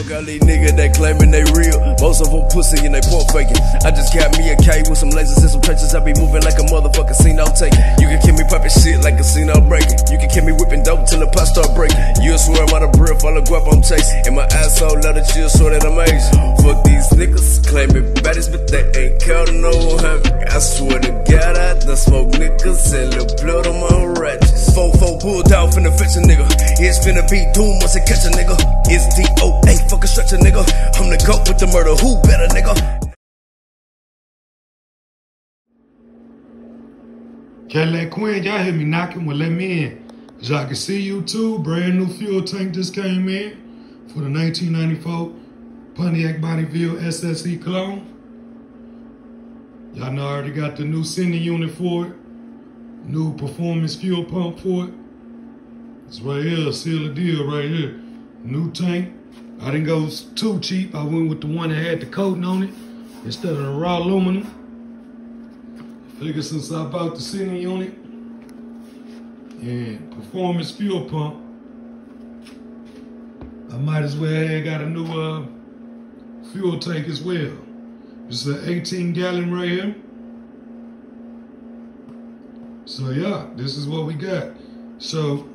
Fuck all these niggas that claiming they real. Most of them pussy and they pump faking. I just got me a K with some lasers and some trenches. I be moving like a motherfucker, casino taking. You can kill me popping shit like casino breaking. You can kill me whipping dope till the pot start breaking. You'll swear I'm out of breath, all the guap I'm chasing. And my asshole love that chill, swear that I'm Asian. Fuck these niggas, claiming baddies, but they ain't counting no heavy. I swear to God, I done smoke niggas and little blood on my ratchets. 4-4 pulled out finna fetch a nigga. It's finna be doom once it catch a nigga. It's DOA, fucking stretch a nigga. I'm the goat with the murder, who better nigga? Cadillac Queen, y'all hear me knocking? Well, let me in. As y'all can see, YouTube, brand new fuel tank just came in for the 1994 Pontiac Bonnieville SSE clone. Y'all know I already got the new sending unit for it. New performance fuel pump for it. It's right here, seal the deal right here. New tank. I didn't go too cheap. I went with the one that had the coating on it instead of the raw aluminum. I figured since I bought the sending unit and performance fuel pump, I might as well have got a new fuel tank as well. This is an 18-gallon right here. So yeah, this is what we got. So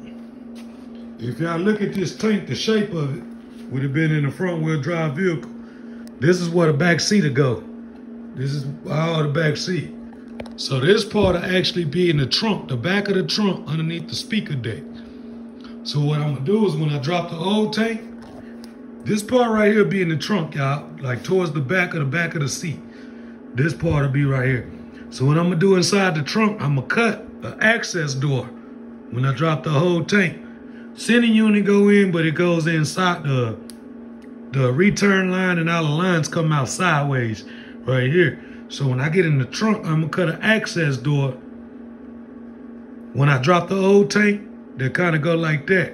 if y'all look at this tank, the shape of it would have been in a front wheel drive vehicle. This is where the back seat will go. This is all the back seat. So this part will actually be in the trunk, the back of the trunk underneath the speaker deck. So what I'm gonna do is when I drop the old tank, this part right here be in the trunk, y'all, like towards the back of the seat. This part will be right here. So what I'm gonna do inside the trunk, I'm gonna cut an access door when I drop the whole tank. Sending unit go in, but it goes inside the return line, and all the lines come out sideways right here. So when I get in the trunk, I'm gonna cut an access door. When I drop the old tank, they kind of go like that.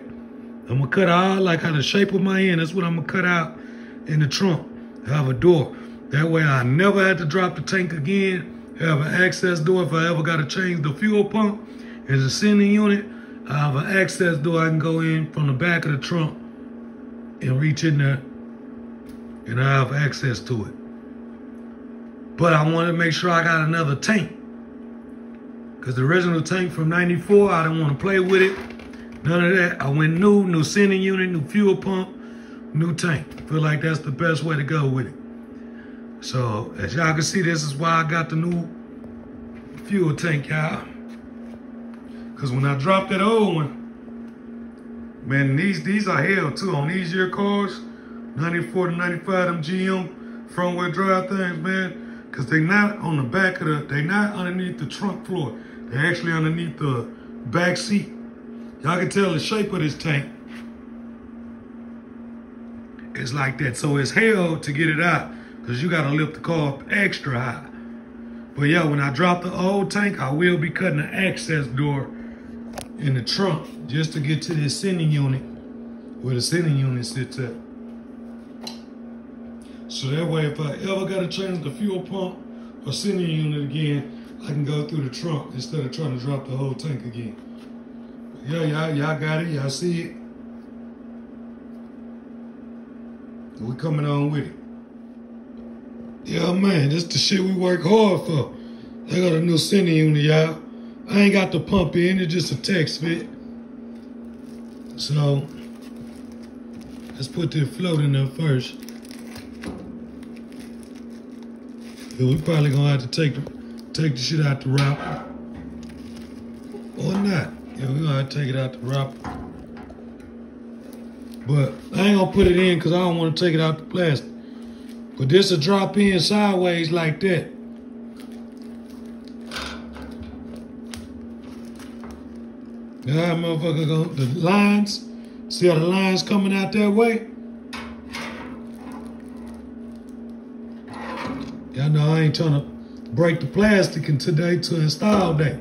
I'm gonna cut out like how the shape of my end. That's what I'm gonna cut out in the trunk. Have a door. That way I never had to drop the tank again. Have an access door if I ever gotta change the fuel pump. As a sending unit, I have an access door I can go in from the back of the trunk and reach in there, and I have access to it. But I wanted to make sure I got another tank, because the original tank from '94, I didn't want to play with it. None of that. I went new sending unit, new fuel pump, new tank. I feel like that's the best way to go with it. So as y'all can see, this is why I got the new fuel tank, y'all. Because when I dropped that old one, man, these are hell too. On these year cars, 94 to 95, them GM front wheel drive things, man. Because they not on the back of they not underneath the trunk floor. They're actually underneath the back seat. Y'all can tell the shape of this tank. It's like that. So it's hell to get it out, because you got to lift the car up extra high. But yeah, when I drop the old tank, I will be cutting the access door in the trunk just to get to this sending unit where the sending unit sits at. So that way, if I ever got to change the fuel pump or sending unit again, I can go through the trunk instead of trying to drop the whole tank again. But yeah, y'all got it. Y'all see it. We coming on with it. Yeah, man, this the shit we work hard for. I got a new sending unit, y'all. I ain't got the pump in, it's just a text fit. So, let's put this float in there first. Yeah, we probably gonna have to take the shit out the wrapper. Or not. Yeah, we gonna have to take it out the wrapper. But I ain't gonna put it in because I don't want to take it out the plastic. But this will drop in sideways like that. Now, motherfucker, the lines, see how the lines coming out that way? Y'all know I ain't trying to break the plastic in today to install day.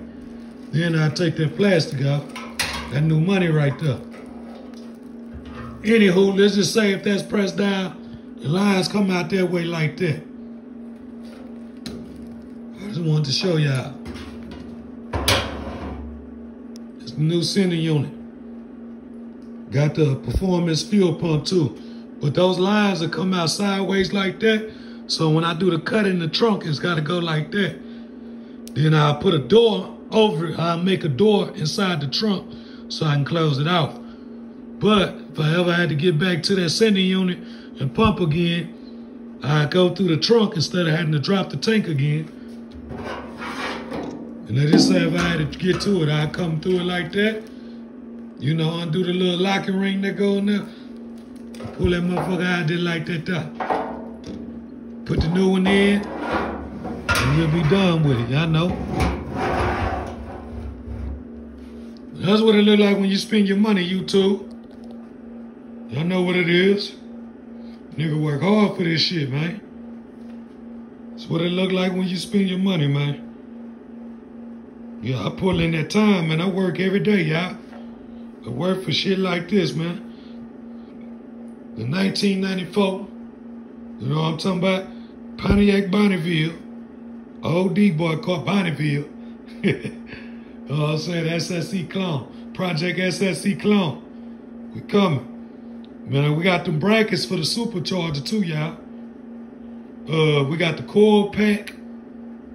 Then I take that plastic out. That new money right there. Anywho, let's just say if that's pressed down, the lines come out that way like that. I just wanted to show y'all. It's the new sending unit. Got the performance fuel pump too. But those lines will come out sideways like that. So when I do the cut in the trunk, it's got to go like that. Then I'll put a door over it. I'll make a door inside the trunk so I can close it off. But if I ever had to get back to that sending unit and pump again, I'd go through the trunk instead of having to drop the tank again. And let's just say if I had to get to it, I'd come through it like that. You know, undo the little locking ring that go in there. Pull that motherfucker out there like that there. Put the new one in, and you'll be done with it, y'all know. That's what it look like when you spend your money, YouTube. Y'all know what it is. Nigga work hard for this shit, man. That's what it look like when you spend your money, man. Yeah, I pull in that time, man. I work every day, y'all. I work for shit like this, man. In 1994, you know what I'm talking about? Pontiac, Bonnieville. OD boy called Bonnieville. Oh, I'm saying SSE clone. Project SSE clone. We coming. Man, we got them brackets for the supercharger too, y'all. We got the coil pack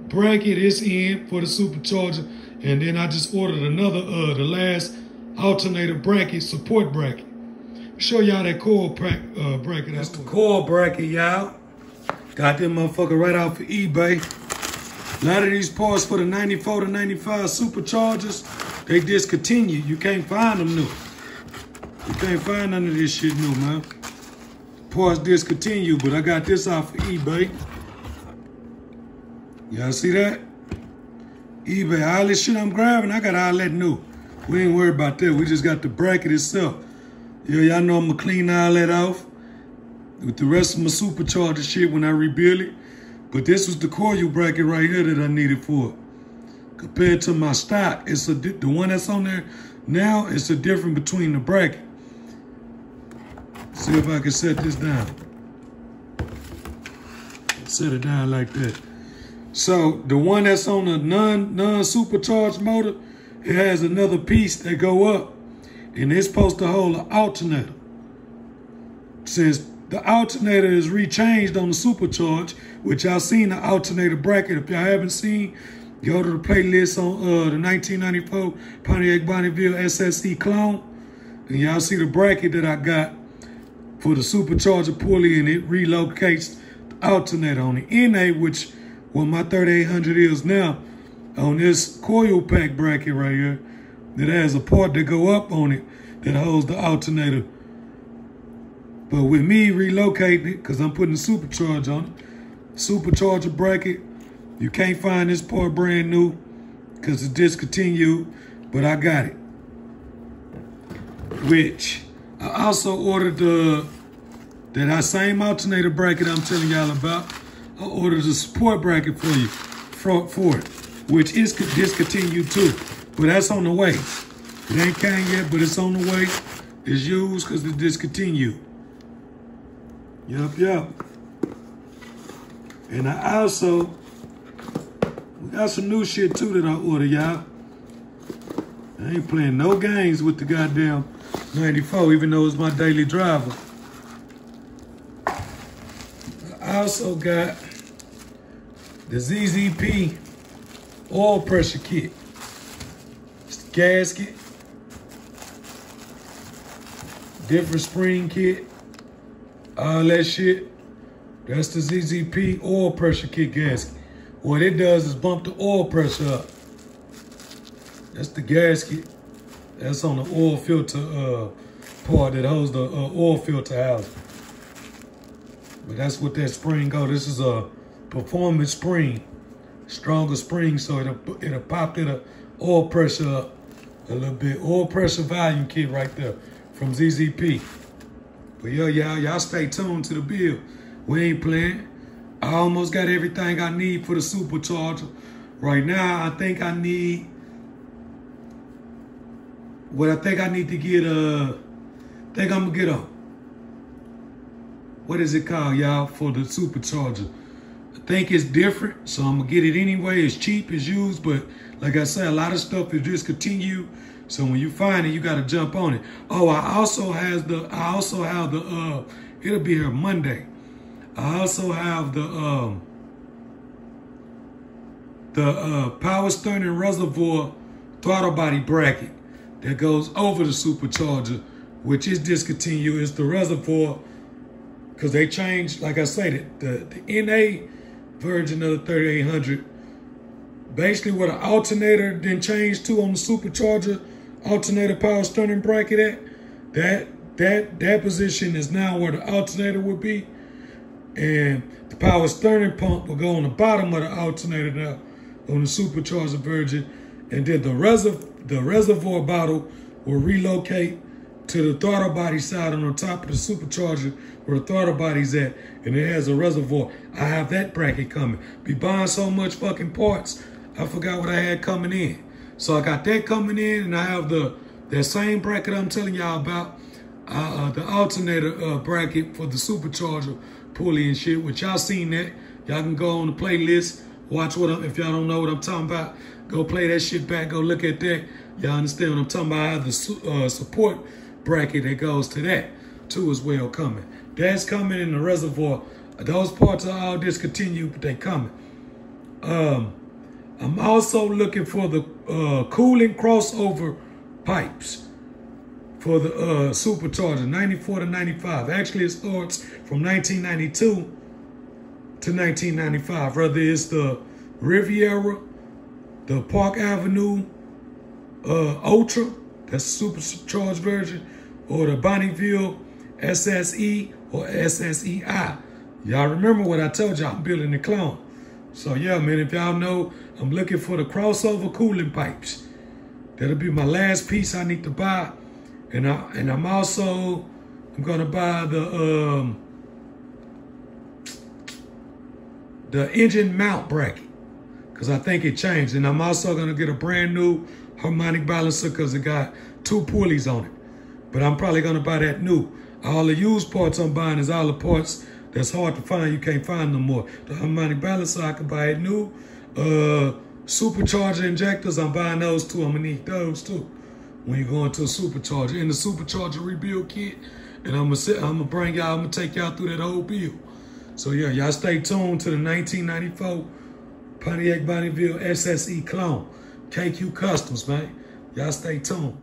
bracket is in for the supercharger. And then I just ordered another, the last alternator bracket, support bracket. Show y'all that coil pack bracket. That's the coil bracket, y'all. Got them motherfucker right off of eBay. A lot of these parts for the 94 to 95 superchargers, they discontinued. You can't find them new. You can't find none of this shit new, man. Parts discontinued, but I got this off of eBay. Y'all see that? eBay, all this shit I'm grabbing, I got all that new. We ain't worried about that. We just got the bracket itself. Yeah, y'all know I'm gonna clean all that off with the rest of my supercharger shit when I rebuild it. But this was the coil bracket right here that I needed for it. Compared to my stock, it's the one that's on there now, it's a difference between the bracket. See if I can set this down. Set it down like that. So the one that's on the non-supercharged motor, it has another piece that go up, and it's supposed to hold an alternator. Since the alternator is rechanged on the supercharged, which y'all seen the alternator bracket. If y'all haven't seen, go to the playlist on the 1994 Pontiac Bonnieville SSE clone, and y'all see the bracket that I got for the supercharger pulley, and it relocates the alternator on the NA, which what my 3800 is now, on this coil pack bracket right here, that has a part that go up on it that holds the alternator. But with me relocating it, because I'm putting the supercharger on it, supercharger bracket, you can't find this part brand new because it's discontinued, but I got it. Which I also ordered that same alternator bracket I'm telling y'all about. I ordered a support bracket for you, for it, which is discontinued too. But that's on the way. It ain't came yet, but it's on the way. It's used because it's discontinued. Yup. And I also got some new shit too that I ordered, y'all. I ain't playing no games with the goddamn 94, even though it's my daily driver. I also got the ZZP oil pressure kit. It's the gasket, different spring kit, all that shit. That's the ZZP oil pressure kit gasket. What it does is bump the oil pressure up. That's the gasket. That's on the oil filter part that holds the oil filter housing. But that's what that spring go. This is a performance spring, stronger spring, so it'll pop the oil pressure up a little bit. Oil pressure volume kit right there from ZZP. But yo, y'all stay tuned to the build. We ain't playing. I almost got everything I need for the supercharger. Right now, I think I need what I think I need to get. I think I'm gonna get a, what is it called, y'all, for the supercharger? I think it's different, so I'm gonna get it anyway. It's cheap, it's used, but like I said, a lot of stuff is discontinued. So when you find it, you gotta jump on it. Oh, I also have the it'll be here Monday. I also have the power steering reservoir throttle body bracket that goes over the supercharger, which is discontinued. It's the reservoir, because they changed, like I said, the NA version of the 3800. Basically, what an alternator then changed to on the supercharger alternator power steering bracket at, that position is now where the alternator would be, and the power steering pump will go on the bottom of the alternator now on the supercharger version, and then the reservoir bottle will relocate to the throttle body side on the top of the supercharger where the throttle body's at, and it has a reservoir. I have that bracket coming. Be buying so much fucking parts, I forgot what I had coming in. So I got that coming in, and I have that same bracket I'm telling y'all about, the alternator bracket for the supercharger pulley and shit, which y'all seen that. Y'all can go on the playlist, watch if y'all don't know what I'm talking about, go play that shit back, go look at that. Y'all understand what I'm talking about. I have the support bracket that goes to that too as well coming. That's coming in the reservoir. Those parts are all discontinued, but they coming. I'm also looking for the cooling crossover pipes for the supercharger, 94 to 95. Actually, it starts from 1992 to 1995. Whether it's the Riviera, the Park Avenue Ultra, that's the supercharged version, or the Bonnieville SSE or SSEI. Y'all remember what I told y'all, I'm building the clone. So yeah, man, if y'all know, I'm looking for the crossover cooling pipes. That'll be my last piece I need to buy. And I'm gonna buy the engine mount bracket, because I think it changed. And I'm also gonna get a brand new harmonic balancer because it got 2 pulleys on it. But I'm probably gonna buy that new. All the used parts I'm buying is all the parts that's hard to find, you can't find no more. The harmonic balancer, I can buy it new. Supercharger injectors, I'm buying those too. I'm gonna need those too when you go into a supercharger. In the supercharger rebuild kit, and I'm gonna take y'all through that whole build. So yeah, y'all stay tuned to the 1994 Pontiac Bonnieville SSE clone. KQ Customs, man. Y'all stay tuned.